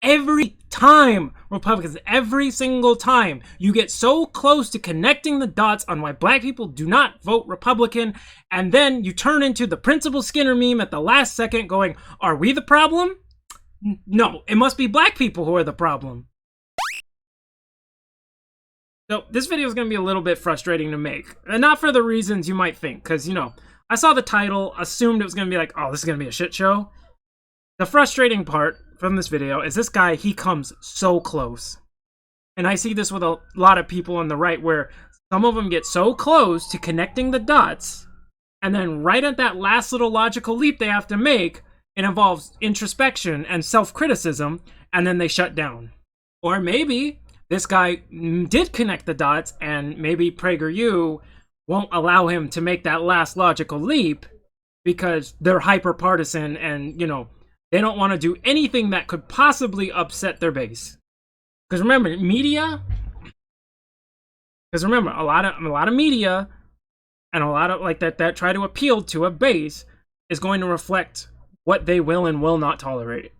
every time, Republicans, every single time you get so close to connecting the dots on why black people do not vote Republican, and then you turn into the Principal Skinner meme at the last second going, are we the problem? No, it must be black people who are the problem. So this video is going to be a little bit frustrating to make, and not for the reasons you might think, because, you know, I saw the title, assumed it was going to be like, oh, this is going to be a shit show. The frustrating part from this video is this guy, he comes so close. And I see this with a lot of people on the right, where some of them get so close to connecting the dots, and then right at that last little logical leap they have to make, it involves introspection and self-criticism, and then they shut down. Or maybe this guy did connect the dots, and maybe Prager won't allow him to make that last logical leap because they're hyper-partisan and, you know, they don't want to do anything that could possibly upset their base. Because remember, media... Because remember, a lot of media and a lot of, like, that try to appeal to a base is going to reflect what they will and will not tolerate.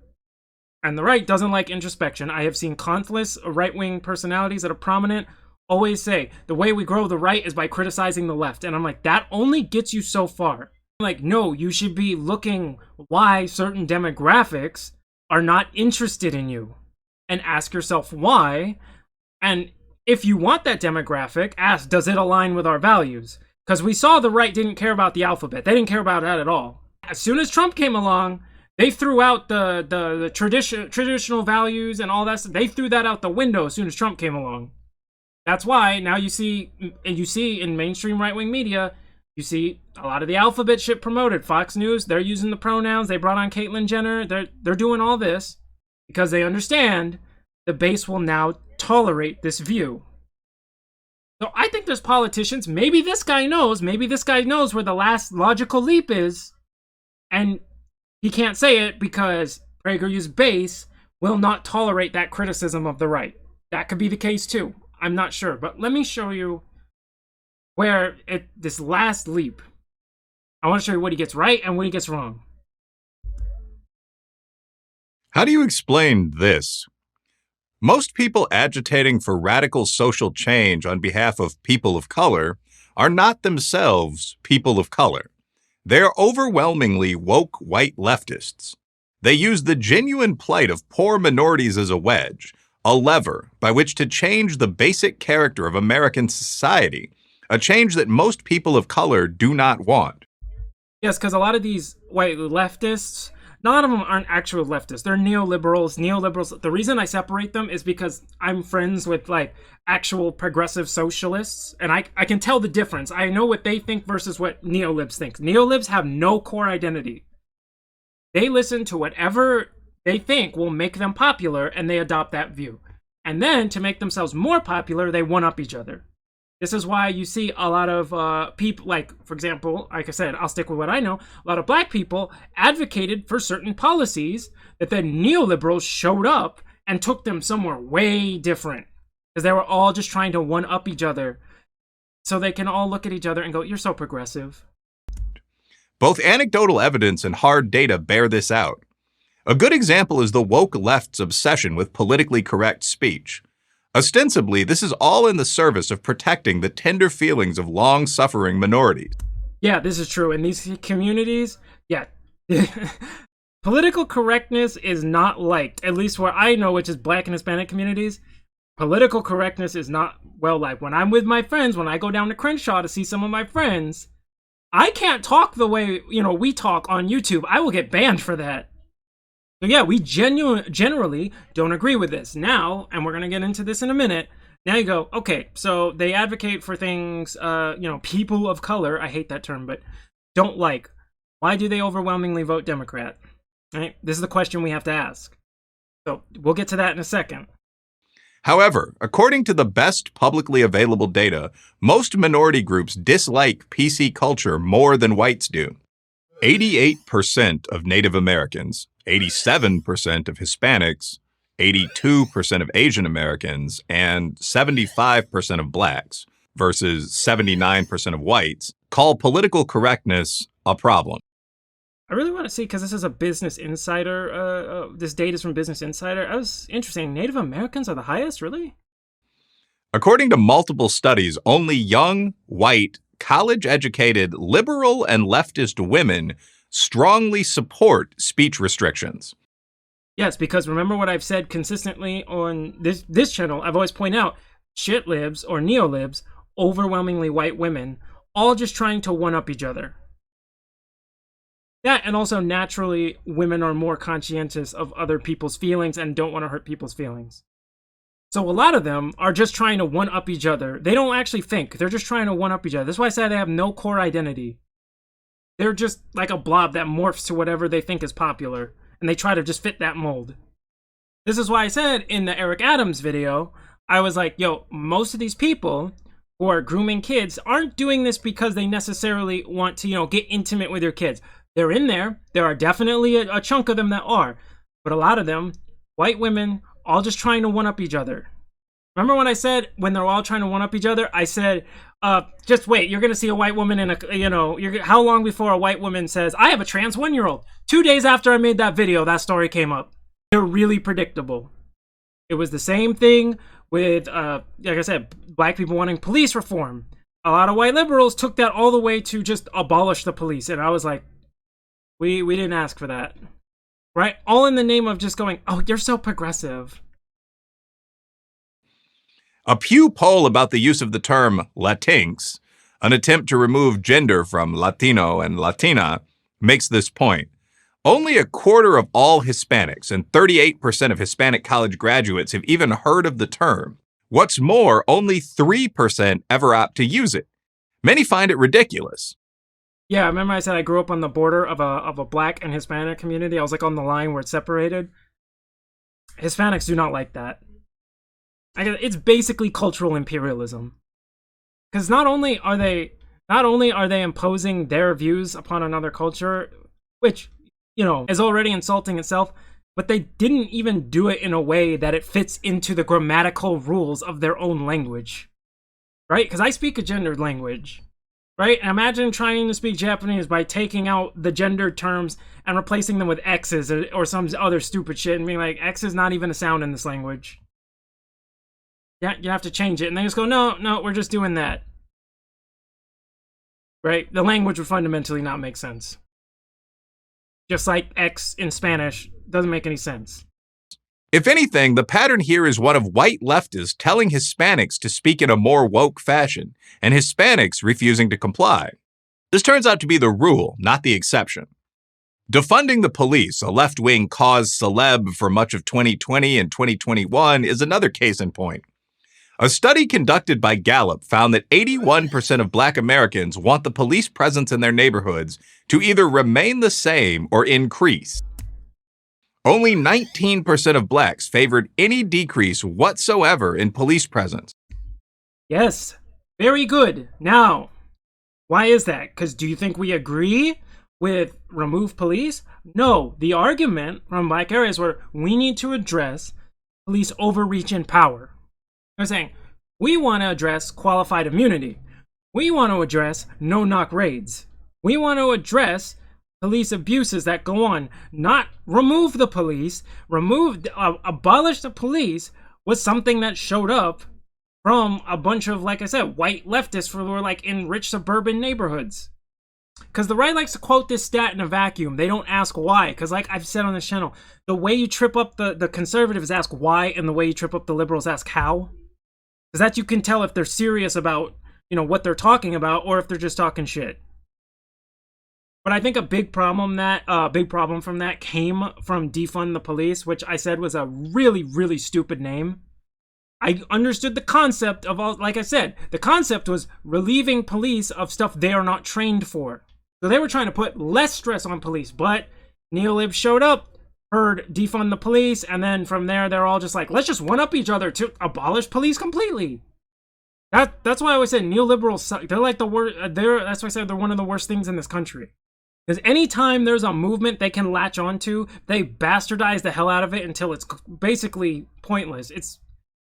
And the right doesn't like introspection. I have seen countless right-wing personalities that are prominent always say, the way we grow the right is by criticizing the left. And I'm like, that only gets you so far. I'm like, no, you should be looking why certain demographics are not interested in you. And ask yourself why. And if you want that demographic, ask, does it align with our values? Because we saw the right didn't care about the alphabet. They didn't care about that at all. As soon as Trump came along, they threw out the traditional values and all that stuff. They threw that out the window as soon as Trump came along. That's why now you see in mainstream right-wing media, you see a lot of the alphabet shit promoted. Fox News, they're using the pronouns. They brought on Caitlyn Jenner. They're doing all this because they understand the base will now tolerate this view. So I think there's politicians, maybe this guy knows where the last logical leap is, and he can't say it because PragerU's base will not tolerate that criticism of the right. That could be the case too. I'm not sure, but let me show you where this last leap. I want to show you what he gets right and what he gets wrong. How do you explain this? Most people agitating for radical social change on behalf of people of color are not themselves people of color. They're overwhelmingly woke white leftists. They use the genuine plight of poor minorities as a wedge, a lever by which to change the basic character of American society, a change that most people of color do not want. Yes, because a lot of these white leftists, a lot of them aren't actual leftists. They're neoliberals. Neoliberals. The reason I separate them is because I'm friends with, like, actual progressive socialists, and I can tell the difference. I know what they think versus what neolibs think. Neolibs have no core identity. They listen to whatever they think will make them popular, and they adopt that view. And then, to make themselves more popular, they one-up each other. This is why you see a lot of people, like, for example, like I said, I'll stick with what I know. A lot of black people advocated for certain policies that then neoliberals showed up and took them somewhere way different. Because they were all just trying to one-up each other. So they can all look at each other and go, you're so progressive. Both anecdotal evidence and hard data bear this out. A good example is the woke left's obsession with politically correct speech. Ostensibly, this is all in the service of protecting the tender feelings of long-suffering minorities. Yeah, this is true. In these communities, yeah, political correctness is not liked, at least where I know, which is black and Hispanic communities. Political correctness is not well liked. When I'm with my friends, when I go down to Crenshaw to see some of my friends, I can't talk the way, you know, we talk on YouTube. I will get banned for that. So yeah, we generally don't agree with this. Now, and we're going to get into this in a minute, now you go, okay, so they advocate for things, you know, people of color, I hate that term, but don't like. Why do they overwhelmingly vote Democrat? Right? This is the question we have to ask. So we'll get to that in a second. However, according to the best publicly available data, most minority groups dislike PC culture more than whites do. 88% of Native Americans, 87% of Hispanics, 82% of Asian Americans, and 75% of blacks, versus 79% of whites, call political correctness a problem. I really want to see, because this is a Business Insider. This data is from Business Insider. I was interesting. Native Americans are the highest, really? According to multiple studies, only young, white, college-educated, liberal, and leftist women strongly support speech restrictions. Yes, because remember what I've said consistently on this channel. I've always pointed out shit libs or neolibs, overwhelmingly white women, all just trying to one-up each other. That, and also naturally, women are more conscientious of other people's feelings and don't want to hurt people's feelings. So a lot of them are just trying to one-up each other. They don't actually think. They're just trying to one-up each other. That's why I say they have no core identity. They're just like a blob that morphs to whatever they think is popular, and they try to just fit that mold. This is why I said in the Eric Adams video, I was like, yo, most of these people who are grooming kids aren't doing this because they necessarily want to, get intimate with their kids. They're in there. There are definitely a chunk of them that are. But a lot of them, white women, all just trying to one-up each other. Remember when I said, when they're all trying to one-up each other, I said, just wait, you're going to see a white woman in how long before a white woman says, I have a trans 1-year-old? 2 days after I made that video, that story came up. They're really predictable. It was the same thing with, like I said, black people wanting police reform. A lot of white liberals took that all the way to just abolish the police. And I was like, we didn't ask for that. Right? All in the name of just going, oh, you're so progressive. A Pew poll about the use of the term Latinx, an attempt to remove gender from Latino and Latina, makes this point. Only a quarter of all Hispanics and 38% of Hispanic college graduates have even heard of the term. What's more, only 3% ever opt to use it. Many find it ridiculous. Yeah, remember I said I grew up on the border of a black and Hispanic community? I was like on the line where it's separated. Hispanics do not like that. It's basically cultural imperialism. Because not only are they imposing their views upon another culture, which, is already insulting itself, but they didn't even do it in a way that it fits into the grammatical rules of their own language. Right? Because I speak a gendered language. Right? And imagine trying to speak Japanese by taking out the gendered terms and replacing them with X's or some other stupid shit and being like, X is not even a sound in this language. Yeah, you have to change it. And they just go, no, we're just doing that. Right? The language would fundamentally not make sense. Just like X in Spanish doesn't make any sense. If anything, the pattern here is one of white leftists telling Hispanics to speak in a more woke fashion, and Hispanics refusing to comply. This turns out to be the rule, not the exception. Defunding the police, a left-wing cause celeb for much of 2020 and 2021, is another case in point. A study conducted by Gallup found that 81% of Black Americans want the police presence in their neighborhoods to either remain the same or increase. Only 19% of Blacks favored any decrease whatsoever in police presence. Yes, very good. Now, why is that? Because do you think we agree with remove police? No, the argument from Black areas were we need to address police overreach in power. They're saying we want to address qualified immunity. We want to address no-knock raids. We want to address police abuses that go on, not remove the police. Abolish the police was something that showed up from a bunch of, like I said, white leftists who were like in rich suburban neighborhoods. Because the right likes to quote this stat in a vacuum. They don't ask why. Because like I've said on this channel, the way you trip up the conservatives ask why, and the way you trip up the liberals ask how. Because that you can tell if they're serious about, what they're talking about, or if they're just talking shit. But I think a big problem from that came from defund the police, which I said was a really, really stupid name. I understood the concept of all, like I said, the concept was relieving police of stuff they are not trained for. So they were trying to put less stress on police, but neolibs showed up, heard defund the police, and then from there they're all just like, let's just one up each other to abolish police completely. That's why I always said neoliberals suck. They're like the worst. That's why I said they're one of the worst things in this country. Because anytime there's a movement they can latch onto, they bastardize the hell out of it until it's basically pointless. It's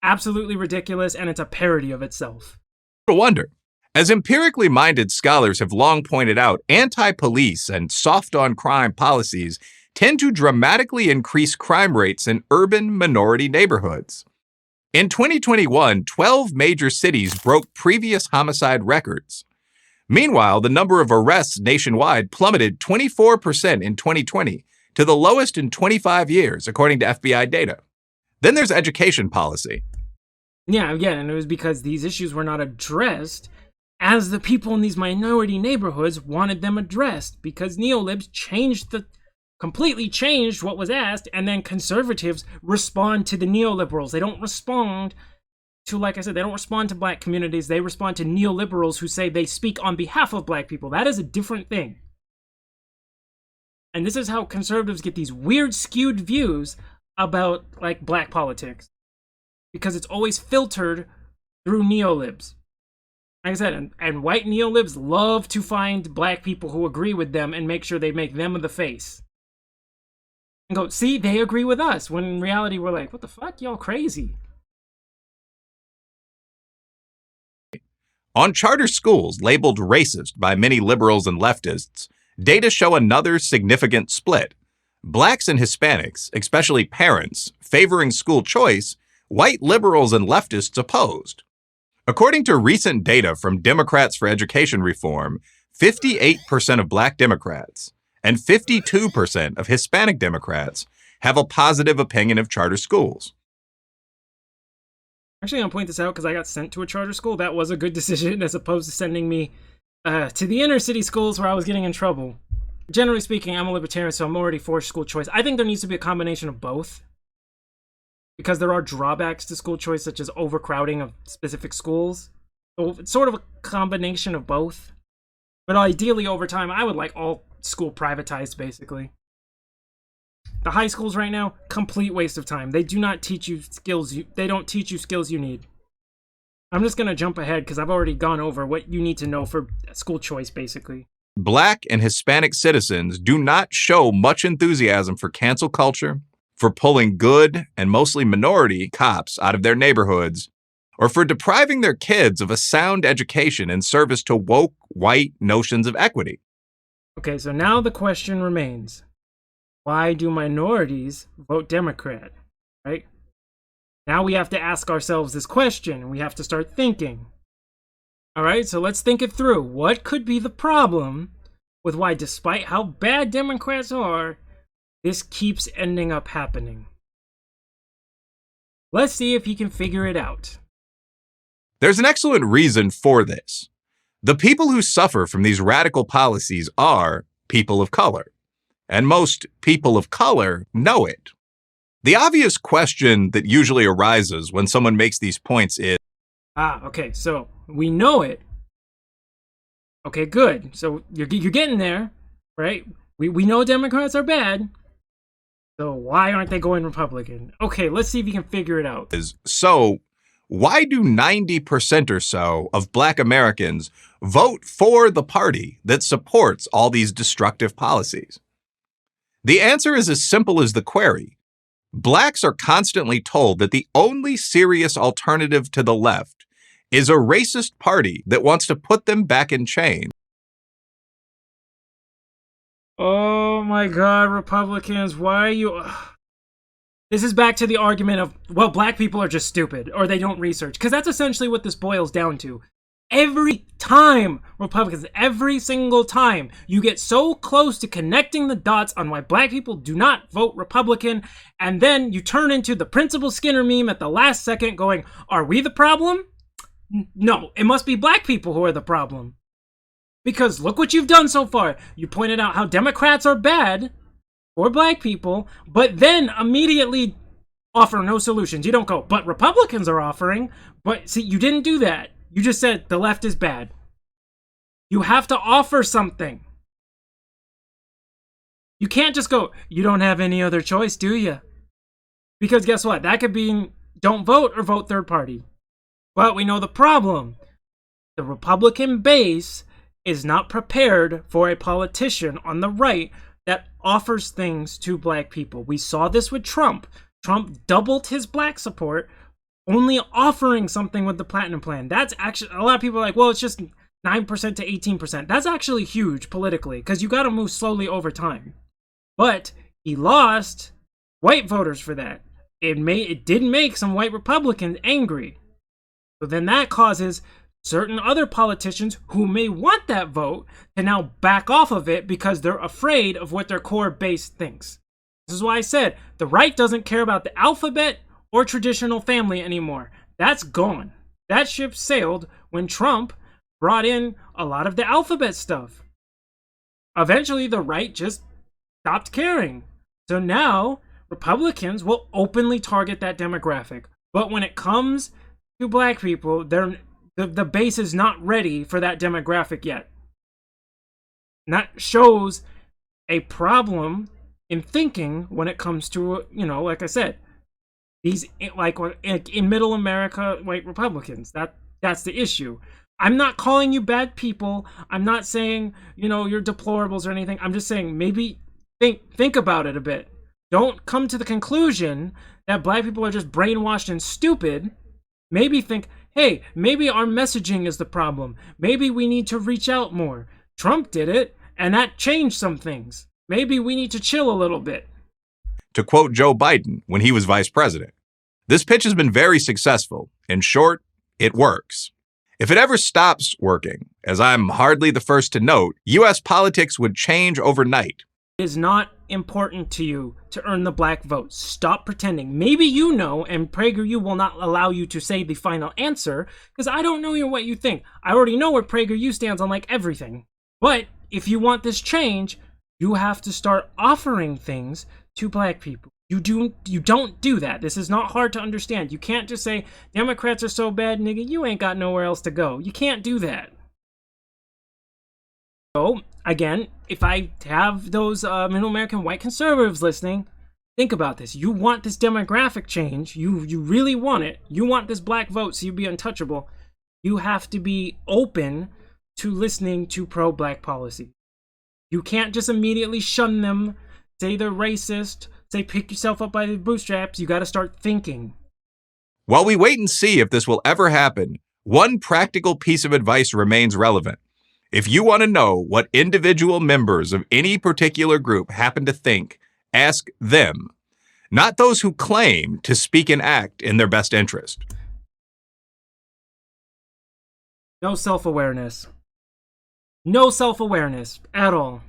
absolutely ridiculous, and it's a parody of itself. No wonder. As empirically minded scholars have long pointed out, anti-police and soft-on-crime policies tend to dramatically increase crime rates in urban minority neighborhoods. In 2021, 12 major cities broke previous homicide records. Meanwhile, the number of arrests nationwide plummeted 24% in 2020 to the lowest in 25 years, according to FBI data. Then there's education policy. Yeah, again, and it was because these issues were not addressed as the people in these minority neighborhoods wanted them addressed, because neolibs completely changed what was asked, and then conservatives respond to the neoliberals. They don't respond to, like I said, they don't respond to black communities. They respond to neoliberals who say they speak on behalf of black people. That is a different thing. And this is how conservatives get these weird, skewed views about, like, black politics. Because it's always filtered through neolibs. Like I said, and white neolibs love to find black people who agree with them and make sure they make them the face. And go, see, they agree with us. When in reality, we're like, what the fuck? Y'all crazy. On charter schools labeled racist by many liberals and leftists, data show another significant split. Blacks and Hispanics, especially parents, favoring school choice, white liberals and leftists opposed. According to recent data from Democrats for Education Reform, 58% of black Democrats and 52% of Hispanic Democrats have a positive opinion of charter schools. Actually, I'm going to point this out because I got sent to a charter school. That was a good decision as opposed to sending me to the inner city schools where I was getting in trouble. Generally speaking, I'm a libertarian, so I'm already for school choice. I think there needs to be a combination of both, because there are drawbacks to school choice, such as overcrowding of specific schools. So it's sort of a combination of both. But ideally, over time, I would like all school privatized, basically. The high schools right now, complete waste of time. They do not teach you skills. They don't teach you skills you need. I'm just going to jump ahead because I've already gone over what you need to know for school choice, basically. Black and Hispanic citizens do not show much enthusiasm for cancel culture, for pulling good and mostly minority cops out of their neighborhoods, or for depriving their kids of a sound education in service to woke white notions of equity. Okay, so now the question remains, why do minorities vote Democrat, right? Now we have to ask ourselves this question, and we have to start thinking. All right, so let's think it through. What could be the problem with why, despite how bad Democrats are, this keeps ending up happening? Let's see if you can figure it out. There's an excellent reason for this. The people who suffer from these radical policies are people of color, and most people of color know it. The obvious question that usually arises when someone makes these points is, okay, so we know it. Okay, good. So you're getting there, right? We know Democrats are bad. So why aren't they going Republican? Okay, let's see if you can figure it out. So why do 90% or so of Black Americans vote for the party that supports all these destructive policies? The answer is as simple as the query. Blacks are constantly told that the only serious alternative to the left is a racist party that wants to put them back in chains. Oh my God, Republicans, why are you... This is back to the argument of, well, black people are just stupid, or they don't research, because that's essentially what this boils down to. Every time, Republicans, every single time, you get so close to connecting the dots on why black people do not vote Republican, and then you turn into the Principal Skinner meme at the last second going, are we the problem? No, it must be black people who are the problem. Because look what you've done so far. You pointed out how Democrats are bad for black people, but then immediately offer no solutions. You don't go, but Republicans are offering. But see, you didn't do that. You just said the left is bad. You have to offer something. You can't just go, you don't have any other choice, do you? Because guess what? That could be don't vote or vote third party. But we know the problem. The Republican base is not prepared for a politician on the right that offers things to black people. We saw this with Trump. Trump doubled his black support, only offering something with the Platinum Plan. That's actually, a lot of people are like, well, it's just 9% to 18%. That's actually huge politically, because you got to move slowly over time. But he lost white voters for that. It did make some white Republicans angry. So then that causes certain other politicians who may want that vote to now back off of it because they're afraid of what their core base thinks. This is why I said the right doesn't care about the alphabet or traditional family anymore. That's gone. That ship sailed when Trump brought in a lot of the alphabet stuff. Eventually, the right just stopped caring. So now, Republicans will openly target that demographic. But when it comes to black people, the base is not ready for that demographic yet. And that shows a problem in thinking when it comes to, like I said, these, like in middle America, white Republicans. That's the issue. I'm not calling you bad people. I'm not saying, you're deplorables or anything. I'm just saying maybe think about it a bit. Don't come to the conclusion that black people are just brainwashed and stupid. Maybe think, hey, maybe our messaging is the problem. Maybe we need to reach out more. Trump did it, and that changed some things. Maybe we need to chill a little bit. To quote Joe Biden when he was vice president, this pitch has been very successful. In short, it works. If it ever stops working, as I'm hardly the first to note, U.S. politics would change overnight. It is not important to you to earn the black vote. Stop pretending. Maybe you know, and PragerU will not allow you to say the final answer, because I don't know what you think. I already know where PragerU stands on like everything. But if you want this change, you have to start offering things to black people. You don't do that. This is not hard to understand. You can't just say, Democrats are so bad, nigga, you ain't got nowhere else to go. You can't do that. So, again, if I have those middle American white conservatives listening, think about this. You want this demographic change. You really want it. You want this black vote so you be untouchable. You have to be open to listening to pro-black policy. You can't just immediately shun them, say they're racist, say pick yourself up by the bootstraps. You got to start thinking. While we wait and see if this will ever happen, one practical piece of advice remains relevant. If you want to know what individual members of any particular group happen to think, ask them, not those who claim to speak and act in their best interest. No self-awareness. No self-awareness at all.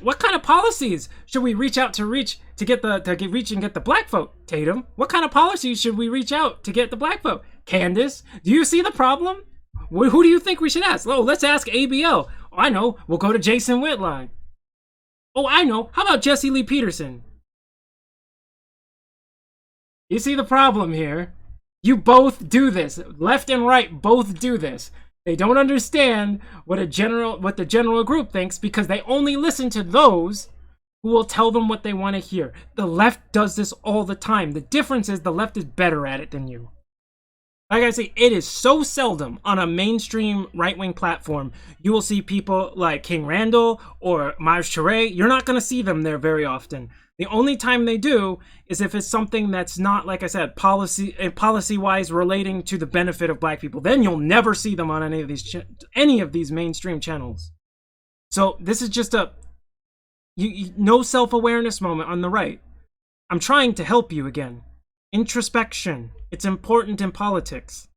What kind of policies should we reach out to reach and get the black vote, Tatum? What kind of policies should we reach out to get the black vote? Candace, do you see the problem? Who do you think we should ask? Oh, let's ask ABL. Oh, I know. We'll go to Jason Whitlock. Oh, I know. How about Jesse Lee Peterson? You see the problem here? You both do this. Left and right both do this. They don't understand what the general group thinks because they only listen to those who will tell them what they want to hear. The left does this all the time. The difference is the left is better at it than you. Like I say, it is so seldom on a mainstream right-wing platform you will see people like King Randall or Maj Touré. You're not going to see them there very often. The only time they do is if it's something that's not, like I said, policy-wise relating to the benefit of black people. Then you'll never see them on any of these mainstream channels. So this is just a no self-awareness moment on the right. I'm trying to help you again. Introspection. It's important in politics.